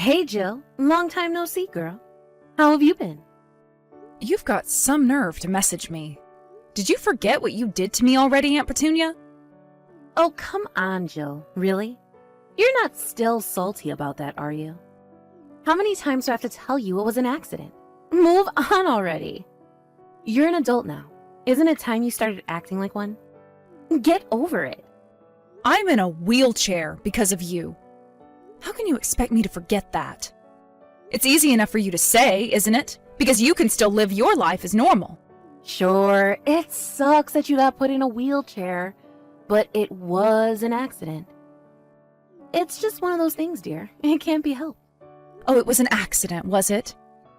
Hey, Jill. Long time no see, girl. How have you been? You've got some nerve to message me. Did you forget what you did to me already, Aunt Petunia? Oh, come on, Jill. Really? You're not still salty about that, are you? How many times do I have to tell you it was an accident? Move on already. You're an adult now. Isn't it time you started acting like one? Get over it. I'm in a wheelchair because of you. How can you expect me to forget that? It's easy enough for you to say, isn't it? Because you can still live your life as normal. Sure, it sucks that you got put in a wheelchair, but it was an accident. It's just one of those things, dear. It can't be helped. Oh, it was an accident, was it?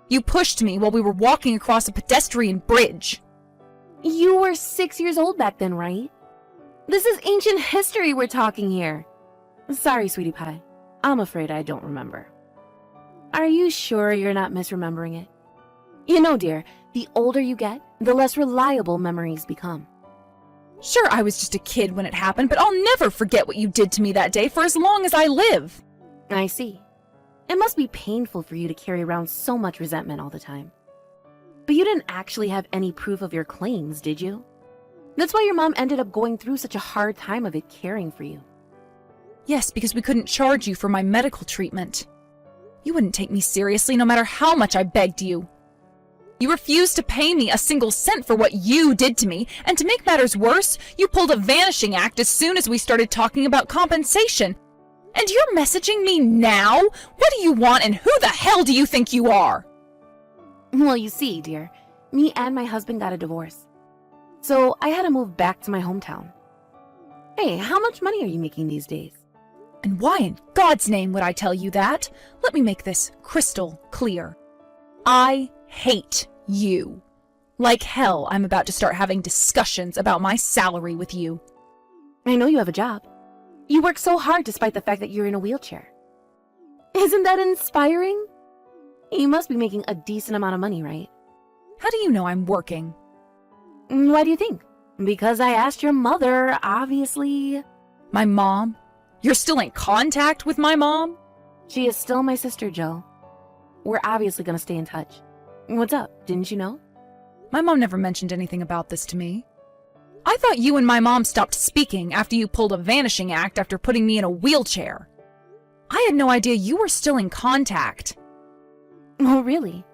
You pushed me while we were walking across a pedestrian bridge. You were 6 years old back then, right? This is ancient history we're talking here. Sorry, sweetie pie. I'm afraid I don't remember. Are you sure you're not misremembering it? You know, dear, the older you get, the less reliable memories become. Sure, I was just a kid when it happened, but I'll never forget what you did to me that day for as long as I live. I see. It must be painful for you to carry around so much resentment all the time. But you didn't actually have any proof of your claims, did you? That's why your mom ended up going through such a hard time of it caring for you. Yes, because we couldn't charge you for my medical treatment. You wouldn't take me seriously no matter how much I begged you. You refused to pay me a single cent for what you did to me, and to make matters worse, you pulled a vanishing act as soon as we started talking about compensation. And you're messaging me now? What do you want, and who the hell do you think you are? Well, you see, dear, me and my husband got a divorce. So I had to move back to my hometown. Hey, how much money are you making these days? And why in God's name would I tell you that? Let me make this crystal clear. I hate you. Like hell, I'm about to start having discussions about my salary with you. I know you have a job. You work so hard despite the fact that you're in a wheelchair. Isn't that inspiring? You must be making a decent amount of money, right? How do you know I'm working? Why do you think? Because I asked your mother, obviously. My mom? You're still in contact with my mom? She is still my sister, Joe. We're obviously gonna stay in touch. What's up? Didn't you know? My mom never mentioned anything about this to me. I thought you and my mom stopped speaking after you pulled a vanishing act after putting me in a wheelchair. I had no idea you were still in contact. Oh, really?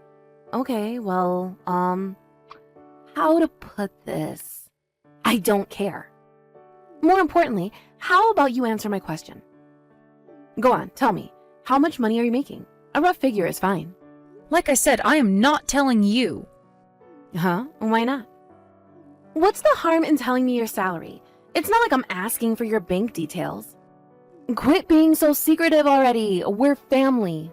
Okay, well, how to put this? I don't care. More importantly, how about you answer my question? Go on, tell me. How much money are you making? A rough figure is fine. Like I said, I am not telling you. Huh? Why not? What's the harm in telling me your salary? It's not like I'm asking for your bank details. Quit being so secretive already. We're family.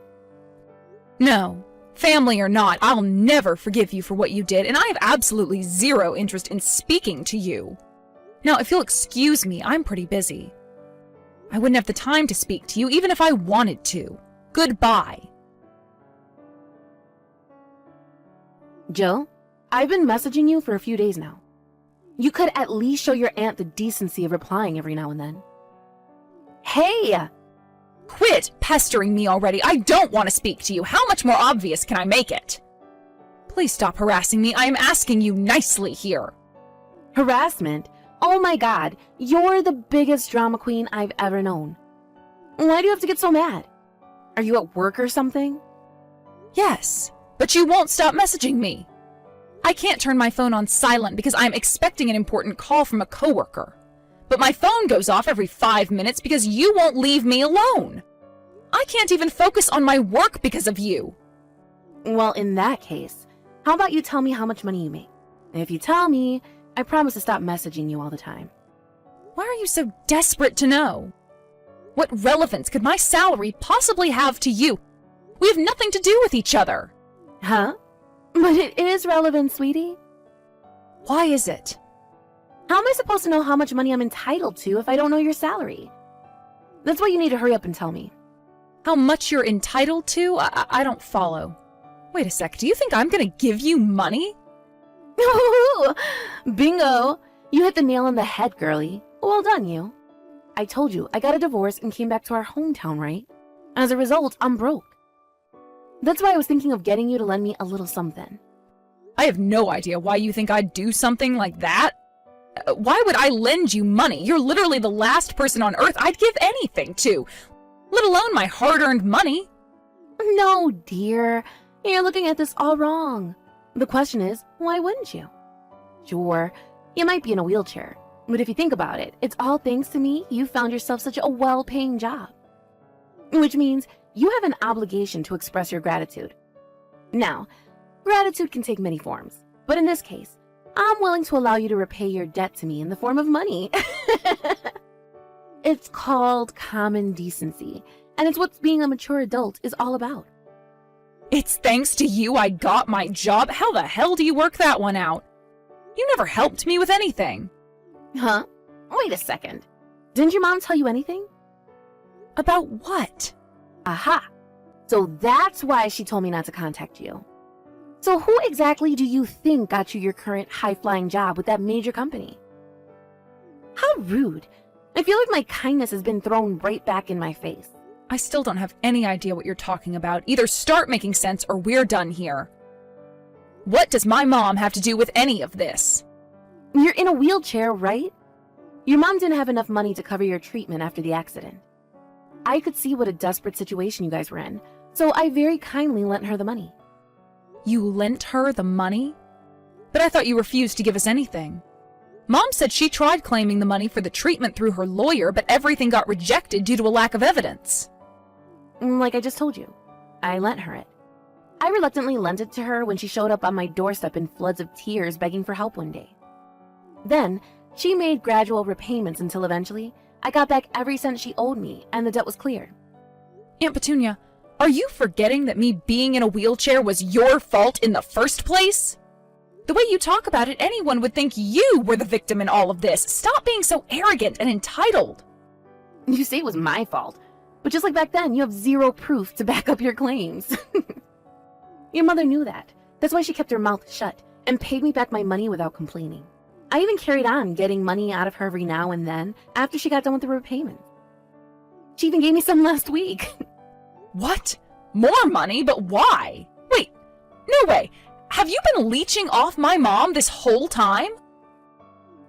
No, family or not, I'll never forgive you for what you did, and I have absolutely zero interest in speaking to you. Now, if you'll excuse me, I'm pretty busy. I wouldn't have the time to speak to you even if I wanted to. Goodbye. Jill, I've been messaging you for a few days now. You could at least show your aunt the decency of replying every now and then. Hey! Quit pestering me already. I don't want to speak to you. How much more obvious can I make it? Please stop harassing me. I am asking you nicely here. Harassment? Oh my god, you're the biggest drama queen I've ever known. Why do you have to get so mad? Are you at work or something? Yes, but you won't stop messaging me. I can't turn my phone on silent because I'm expecting an important call from a coworker. But my phone goes off every 5 minutes because you won't leave me alone. I can't even focus on my work because of you. Well, in that case, how about you tell me how much money you make? If you tell me, I promise to stop messaging you all the time. Why are you so desperate to know? What relevance could my salary possibly have to you? We have nothing to do with each other. Huh? But it is relevant, sweetie. Why is it? How am I supposed to know how much money I'm entitled to if I don't know your salary? That's why you need to hurry up and tell me. How much you're entitled to? I don't follow. Wait a sec, do you think I'm gonna give you money? Bingo! You hit the nail on the head, girlie. Well done, you. I told you, I got a divorce and came back to our hometown, right? As a result, I'm broke. That's why I was thinking of getting you to lend me a little something. I have no idea why you think I'd do something like that. Why would I lend you money? You're literally the last person on earth I'd give anything to, let alone my hard-earned money. No, dear. You're looking at this all wrong. The question is, why wouldn't you? Sure, you might be in a wheelchair, but if you think about it, it's all thanks to me you found yourself such a well-paying job. Which means you have an obligation to express your gratitude. Now, gratitude can take many forms, but in this case, I'm willing to allow you to repay your debt to me in the form of money. It's called common decency, and it's what being a mature adult is all about. It's thanks to you I got my job? How the hell do you work that one out? You never helped me with anything. Huh? Wait a second. Didn't your mom tell you anything? About what? Aha! So that's why she told me not to contact you. So who exactly do you think got you your current high-flying job with that major company? How rude. I feel like my kindness has been thrown right back in my face. I still don't have any idea what you're talking about. Either start making sense or we're done here. What does my mom have to do with any of this? You're in a wheelchair, right? Your mom didn't have enough money to cover your treatment after the accident. I could see what a desperate situation you guys were in, so I very kindly lent her the money. You lent her the money? But I thought you refused to give us anything. Mom said she tried claiming the money for the treatment through her lawyer, but everything got rejected due to a lack of evidence. Like I just told you, I lent her it. I reluctantly lent it to her when she showed up on my doorstep in floods of tears begging for help one day. Then, she made gradual repayments until eventually, I got back every cent she owed me and the debt was cleared. Aunt Petunia, are you forgetting that me being in a wheelchair was your fault in the first place? The way you talk about it, anyone would think you were the victim in all of this. Stop being so arrogant and entitled. You say it was my fault, but just like back then, you have zero proof to back up your claims. Your mother knew that. That's why she kept her mouth shut and paid me back my money without complaining. I even carried on getting money out of her every now and then after she got done with the repayment. She even gave me some last week. What? More money? But why? Wait, no way. Have you been leeching off my mom this whole time?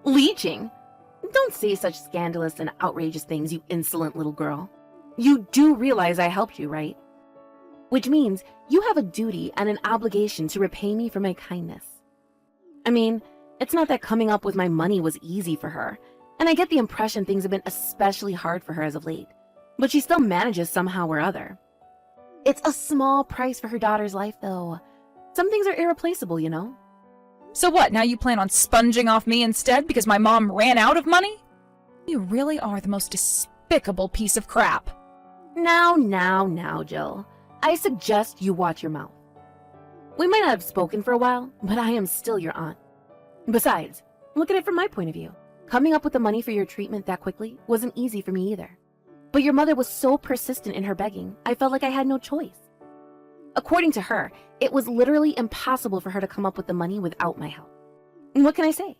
Leeching? Don't say such scandalous and outrageous things, you insolent little girl. You do realize I helped you, right? Which means you have a duty and an obligation to repay me for my kindness. I mean, it's not that coming up with my money was easy for her, and I get the impression things have been especially hard for her as of late, but she still manages somehow or other. It's a small price for her daughter's life, though. Some things are irreplaceable, you know? So what, now you plan on sponging off me instead because my mom ran out of money? You really are the most despicable piece of crap. Now, Jill. I suggest you watch your mouth. We might not have spoken for a while, but I am still your aunt. Besides, look at it from my point of view. Coming up with the money for your treatment that quickly wasn't easy for me either. But your mother was so persistent in her begging, I felt like I had no choice. According to her, it was literally impossible for her to come up with the money without my help. And what can I say?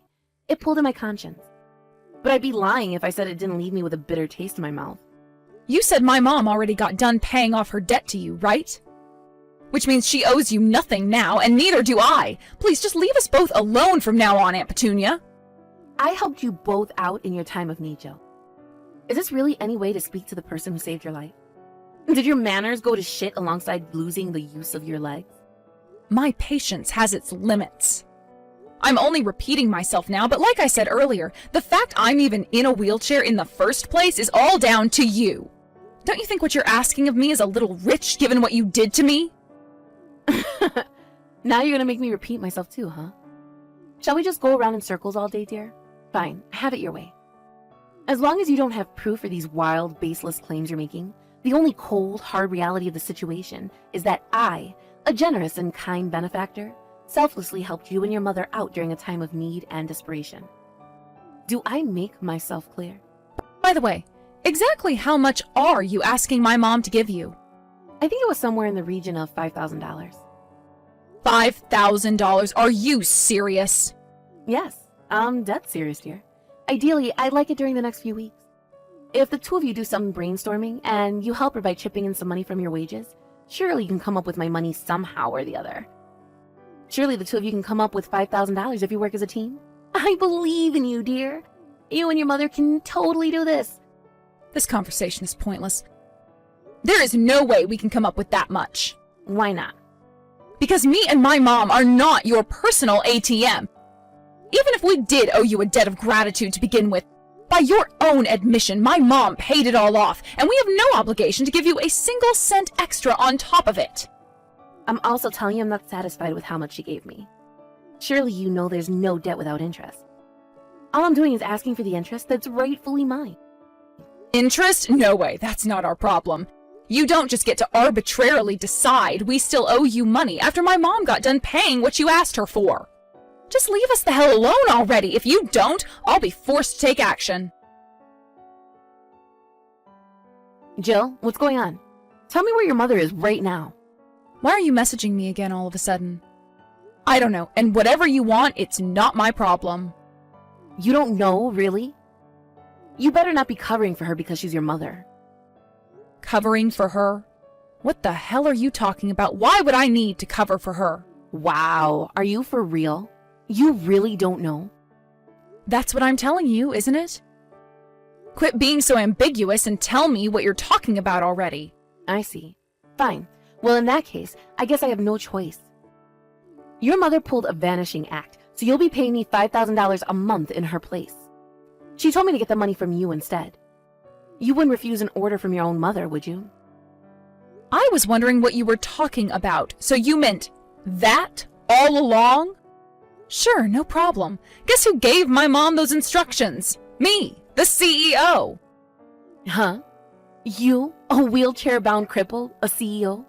It pulled at my conscience. But I'd be lying if I said it didn't leave me with a bitter taste in my mouth. You said my mom already got done paying off her debt to you, right? Which means she owes you nothing now, and neither do I. Please just leave us both alone from now on, Aunt Petunia. I helped you both out in your time of need, Jill. Is this really any way to speak to the person who saved your life? Did your manners go to shit alongside losing the use of your legs? My patience has its limits. I'm only repeating myself now, but like I said earlier, the fact I'm even in a wheelchair in the first place is all down to you. Don't you think what you're asking of me is a little rich given what you did to me? Now you're gonna make me repeat myself too, huh? Shall we just go around in circles all day, dear? Fine, have it your way. As long as you don't have proof for these wild, baseless claims you're making, the only cold, hard reality of the situation is that I, a generous and kind benefactor, selflessly helped you and your mother out during a time of need and desperation. Do I make myself clear? By the way, exactly how much are you asking my mom to give you? I think it was somewhere in the region of $5,000. $5,000? Are you serious? Yes, I'm dead serious, dear. Ideally, I'd like it during the next few weeks. If the two of you do some brainstorming and you help her by chipping in some money from your wages, Surely you can come up with my money somehow or the other. Surely the two of you can come up with $5,000 if you work as a team. I believe in you, dear. You and your mother can totally do this. This conversation is pointless. There is no way we can come up with that much. Why not? Because me and my mom are not your personal ATM. Even if we did owe you a debt of gratitude to begin with, by your own admission, my mom paid it all off, and we have no obligation to give you a single cent extra on top of it. I'm also telling you I'm not satisfied with how much she gave me. Surely you know there's no debt without interest. All I'm doing is asking for the interest that's rightfully mine. Interest? No way, that's not our problem. You don't just get to arbitrarily decide we still owe you money after my mom got done paying what you asked her for. Just leave us the hell alone already. If you don't, I'll be forced to take action. Jill, what's going on? Tell me where your mother is right now. Why are you messaging me again all of a sudden? I don't know, and whatever you want, it's not my problem. You don't know, really? You better not be covering for her because she's your mother. Covering for her? What the hell are you talking about? Why would I need to cover for her? Wow, are you for real? You really don't know? That's what I'm telling you, isn't it? Quit being so ambiguous and tell me what you're talking about already. I see. Fine. Well, in that case, I guess I have no choice. Your mother pulled a vanishing act, so you'll be paying me $5,000 a month in her place. She told me to get the money from you instead. You wouldn't refuse an order from your own mother, would you? I was wondering what you were talking about. So you meant that all along? Sure, no problem. Guess who gave my mom those instructions? Me, the CEO. Huh? You, a wheelchair-bound cripple, a CEO?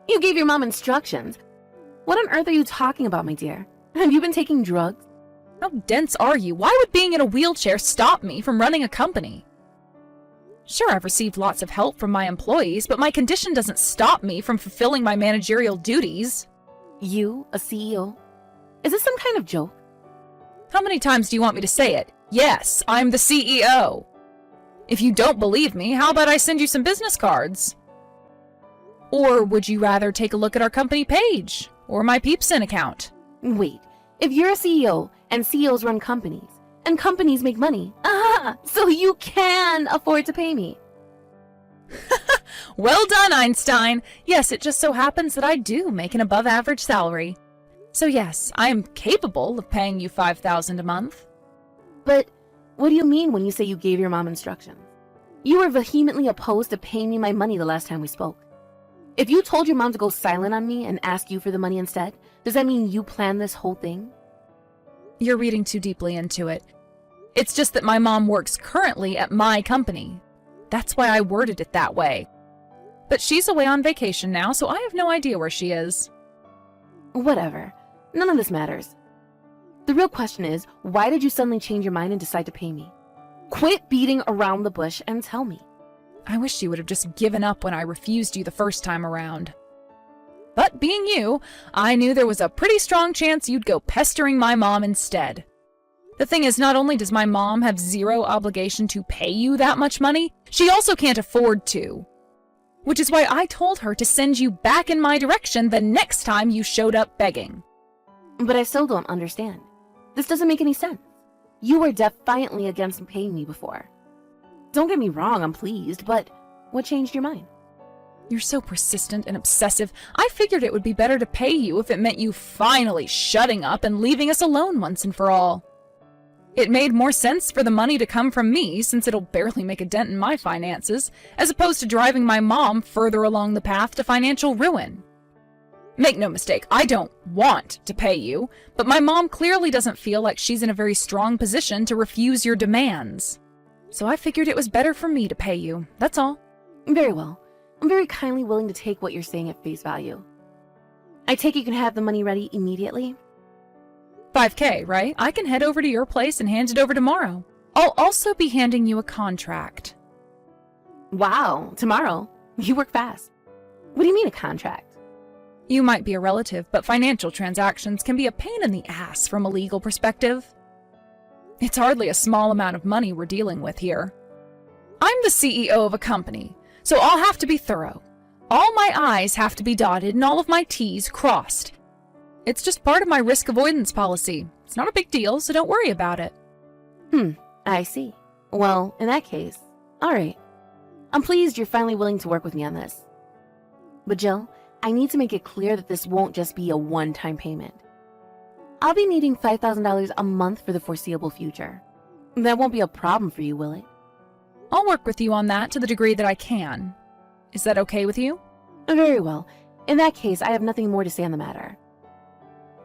You gave your mom instructions. What on earth are you talking about, my dear? Have you been taking drugs? How dense are you? Why would being in a wheelchair stop me from running a company? Sure, I've received lots of help from my employees, but my condition doesn't stop me from fulfilling my managerial duties. You, a CEO? Is this some kind of joke? How many times do you want me to say it? Yes, I'm the CEO. If you don't believe me, how about I send you some business cards? Or would you rather take a look at our company page or my Peepsin account? Wait, if you're a CEO and CEOs run companies and companies make money, so you can afford to pay me. Well done, Einstein. Yes, it just so happens that I do make an above-average salary. So yes, I am capable of paying you $5,000 a month. But what do you mean when you say you gave your mom instructions? You were vehemently opposed to paying me my money the last time we spoke. If you told your mom to go silent on me and ask you for the money instead, does that mean you planned this whole thing? You're reading too deeply into it. It's just that my mom works currently at my company. That's why I worded it that way. But she's away on vacation now, so I have no idea where she is. Whatever. None of this matters. The real question is, why did you suddenly change your mind and decide to pay me? Quit beating around the bush and tell me. I wish you would have just given up when I refused you the first time around. But being you, I knew there was a pretty strong chance you'd go pestering my mom instead. The thing is, not only does my mom have zero obligation to pay you that much money, she also can't afford to. Which is why I told her to send you back in my direction the next time you showed up begging. But I still don't understand. This doesn't make any sense. You were defiantly against paying me before. Don't get me wrong, I'm pleased, but what changed your mind? You're so persistent and obsessive. I figured it would be better to pay you if it meant you finally shutting up and leaving us alone once and for all. It made more sense for the money to come from me, since it'll barely make a dent in my finances, as opposed to driving my mom further along the path to financial ruin. Make no mistake, I don't want to pay you, but my mom clearly doesn't feel like she's in a very strong position to refuse your demands. So I figured it was better for me to pay you, that's all. Very well. I'm very kindly willing to take what you're saying at face value. I take it you can have the money ready immediately? $5,000, right? I can head over to your place and hand it over tomorrow. I'll also be handing you a contract. Wow, tomorrow? You work fast. What do you mean a contract? You might be a relative, but financial transactions can be a pain in the ass from a legal perspective. It's hardly a small amount of money we're dealing with here. I'm the CEO of a company, so I'll have to be thorough. All my I's have to be dotted and all of my T's crossed. It's just part of my risk avoidance policy. It's not a big deal, so don't worry about it. I see. Well, in that case, all right. I'm pleased you're finally willing to work with me on this. But Jill, I need to make it clear that this won't just be a one-time payment. I'll be needing $5,000 a month for the foreseeable future. That won't be a problem for you, will it? I'll work with you on that to the degree that I can. Is that okay with you? Very well. In that case, I have nothing more to say on the matter.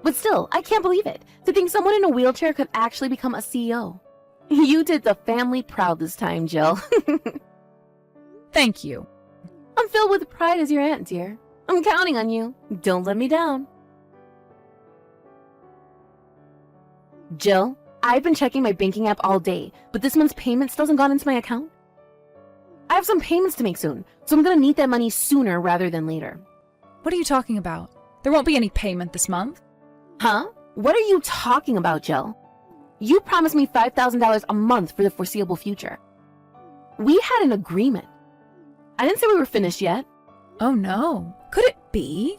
But still, I can't believe it. To think someone in a wheelchair could actually become a CEO. You did the family proud this time, Jill. Thank you. I'm filled with pride as your aunt, dear. I'm counting on you. Don't let me down. Jill, I've been checking my banking app all day, but this month's payment still hasn't gone into my account. I have some payments to make soon, so I'm gonna need that money sooner rather than later. What are you talking about? There won't be any payment this month. Huh? What are you talking about, Jill? You promised me $5,000 a month for the foreseeable future. We had an agreement. I didn't say we were finished yet. Oh no, could it be?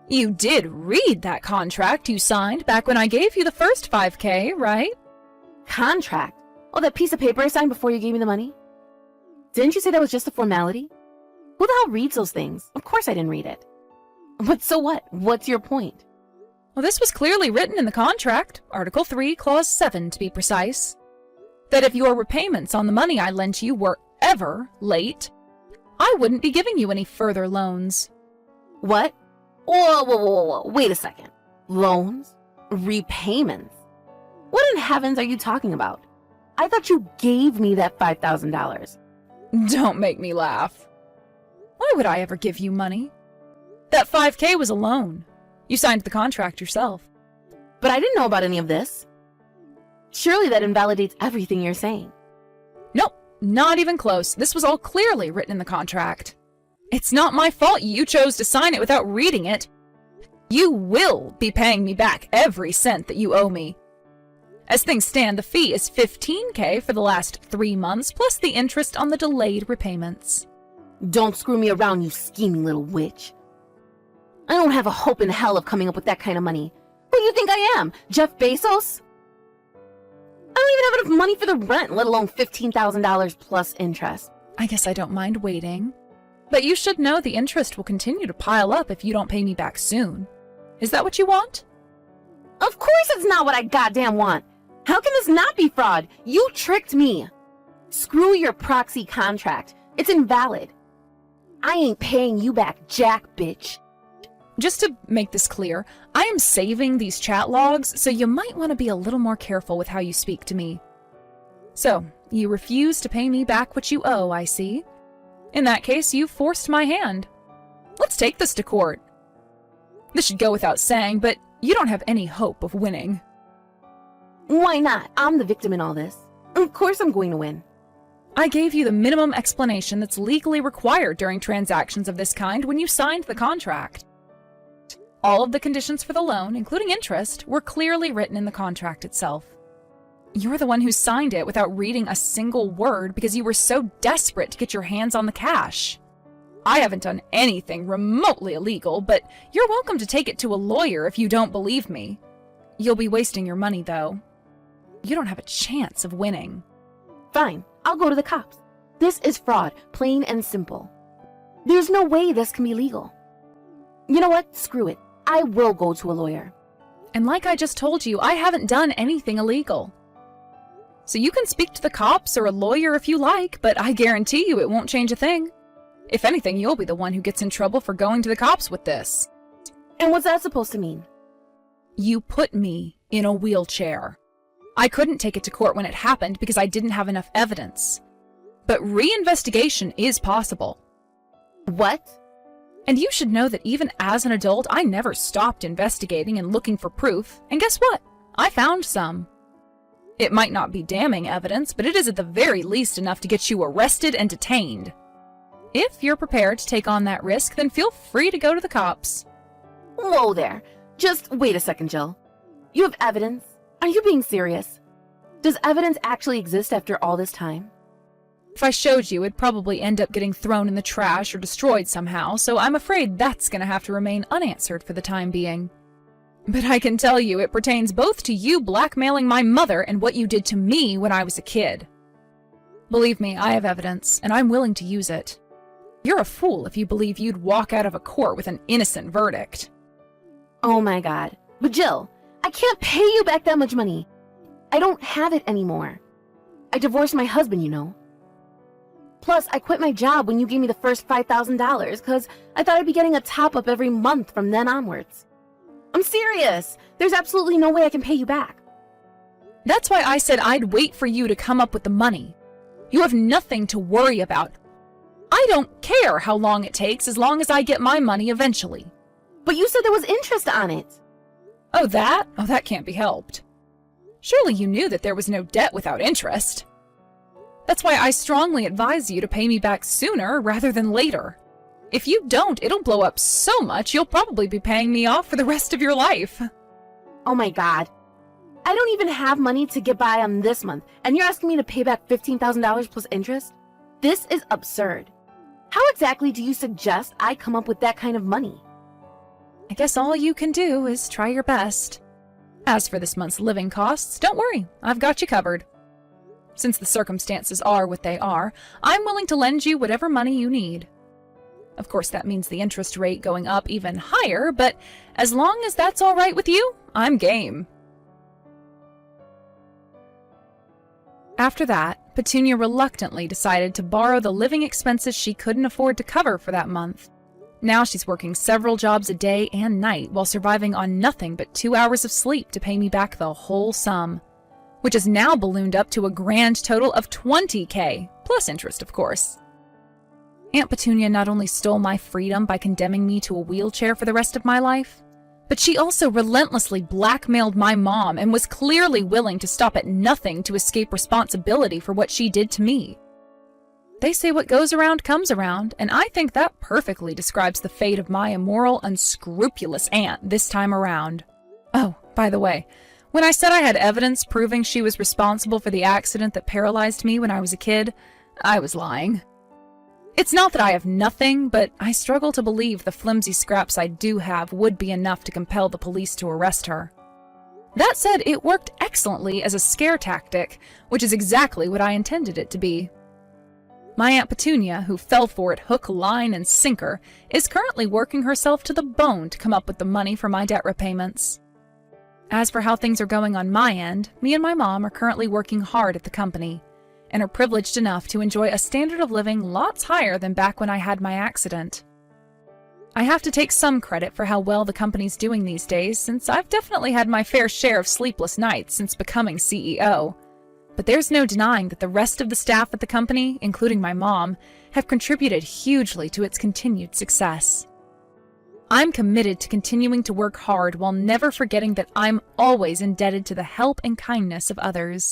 You did read that contract you signed back when I gave you the first $5,000, right? Contract? Oh, that piece of paper I signed before you gave me the money? Didn't you say that was just a formality? Who the hell reads those things? Of course I didn't read it. But so what? What's your point? Well, this was clearly written in the contract, Article 3, Clause 7 to be precise, that if your repayments on the money I lent you were ever late, I wouldn't be giving you any further loans. What? Whoa. Wait a second. Loans? Repayments? What in heavens are you talking about? I thought you gave me that $5,000. Don't make me laugh. Why would I ever give you money? That $5,000 was a loan. You signed the contract yourself. But I didn't know about any of this. Surely that invalidates everything you're saying. Nope, not even close. This was all clearly written in the contract. It's not my fault you chose to sign it without reading it. You will be paying me back every cent that you owe me. As things stand, the fee is $15,000 for the last 3 months, plus the interest on the delayed repayments. Don't screw me around, you scheming little witch. I don't have a hope in hell of coming up with that kind of money. Who do you think I am, Jeff Bezos? I don't even have enough money for the rent, let alone $15,000 plus interest. I guess I don't mind waiting. But you should know the interest will continue to pile up if you don't pay me back soon. Is that what you want? Of course it's not what I goddamn want. How can this not be fraud? You tricked me. Screw your proxy contract. It's invalid. I ain't paying you back, jack bitch. Just to make this clear, I am saving these chat logs, so you might want to be a little more careful with how you speak to me. So, you refuse to pay me back what you owe, I see. In that case, you forced my hand. Let's take this to court. This should go without saying, but you don't have any hope of winning. Why not? I'm the victim in all this. Of course I'm going to win. I gave you the minimum explanation that's legally required during transactions of this kind when you signed the contract. All of the conditions for the loan, including interest, were clearly written in the contract itself. You're the one who signed it without reading a single word because you were so desperate to get your hands on the cash. I haven't done anything remotely illegal, but you're welcome to take it to a lawyer if you don't believe me. You'll be wasting your money, though. You don't have a chance of winning. Fine, I'll go to the cops. This is fraud, plain and simple. There's no way this can be legal. You know what? Screw it. I will go to a lawyer. And like I just told you, I haven't done anything illegal. So you can speak to the cops or a lawyer if you like, but I guarantee you it won't change a thing. If anything, you'll be the one who gets in trouble for going to the cops with this. And what's that supposed to mean? You put me in a wheelchair. I couldn't take it to court when it happened because I didn't have enough evidence. But reinvestigation is possible. What? And you should know that even as an adult, I never stopped investigating and looking for proof. And guess what? I found some. It might not be damning evidence, but it is at the very least enough to get you arrested and detained. If you're prepared to take on that risk, then feel free to go to the cops. Whoa there. Just wait a second, Jill. You have evidence? Are you being serious? Does evidence actually exist after all this time? If I showed you, it'd probably end up getting thrown in the trash or destroyed somehow, so I'm afraid that's gonna have to remain unanswered for the time being. But I can tell you it pertains both to you blackmailing my mother and what you did to me when I was a kid. Believe me, I have evidence, and I'm willing to use it. You're a fool if you believe you'd walk out of a court with an innocent verdict. Oh my god. But Jill, I can't pay you back that much money. I don't have it anymore. I divorced my husband, you know. Plus, I quit my job when you gave me the first $5,000 because I thought I'd be getting a top-up every month from then onwards. I'm serious. There's absolutely no way I can pay you back. That's why I said I'd wait for you to come up with the money. You have nothing to worry about. I don't care how long it takes as long as I get my money eventually. But you said there was interest on it. Oh, that? Oh, that can't be helped. Surely you knew that there was no debt without interest. That's why I strongly advise you to pay me back sooner rather than later. If you don't, it'll blow up so much you'll probably be paying me off for the rest of your life. Oh my god. I don't even have money to get by on this month, and you're asking me to pay back $15,000 plus interest? This is absurd. How exactly do you suggest I come up with that kind of money? I guess all you can do is try your best. As for this month's living costs, don't worry, I've got you covered. Since the circumstances are what they are, I'm willing to lend you whatever money you need. Of course, that means the interest rate going up even higher, but as long as that's all right with you, I'm game. After that, Petunia reluctantly decided to borrow the living expenses she couldn't afford to cover for that month. Now she's working several jobs a day and night while surviving on nothing but 2 hours of sleep to pay me back the whole sum, which has now ballooned up to a grand total of $20,000, plus interest, of course. Aunt Petunia not only stole my freedom by condemning me to a wheelchair for the rest of my life, but she also relentlessly blackmailed my mom and was clearly willing to stop at nothing to escape responsibility for what she did to me. They say what goes around comes around, and I think that perfectly describes the fate of my immoral, unscrupulous aunt this time around. Oh, by the way, when I said I had evidence proving she was responsible for the accident that paralyzed me when I was a kid, I was lying. It's not that I have nothing, but I struggle to believe the flimsy scraps I do have would be enough to compel the police to arrest her. That said, it worked excellently as a scare tactic, which is exactly what I intended it to be. My Aunt Petunia, who fell for it hook, line, and sinker, is currently working herself to the bone to come up with the money for my debt repayments. As for how things are going on my end, me and my mom are currently working hard at the company, and are privileged enough to enjoy a standard of living lots higher than back when I had my accident. I have to take some credit for how well the company's doing these days, since I've definitely had my fair share of sleepless nights since becoming CEO. But there's no denying that the rest of the staff at the company, including my mom, have contributed hugely to its continued success. I'm committed to continuing to work hard while never forgetting that I'm always indebted to the help and kindness of others.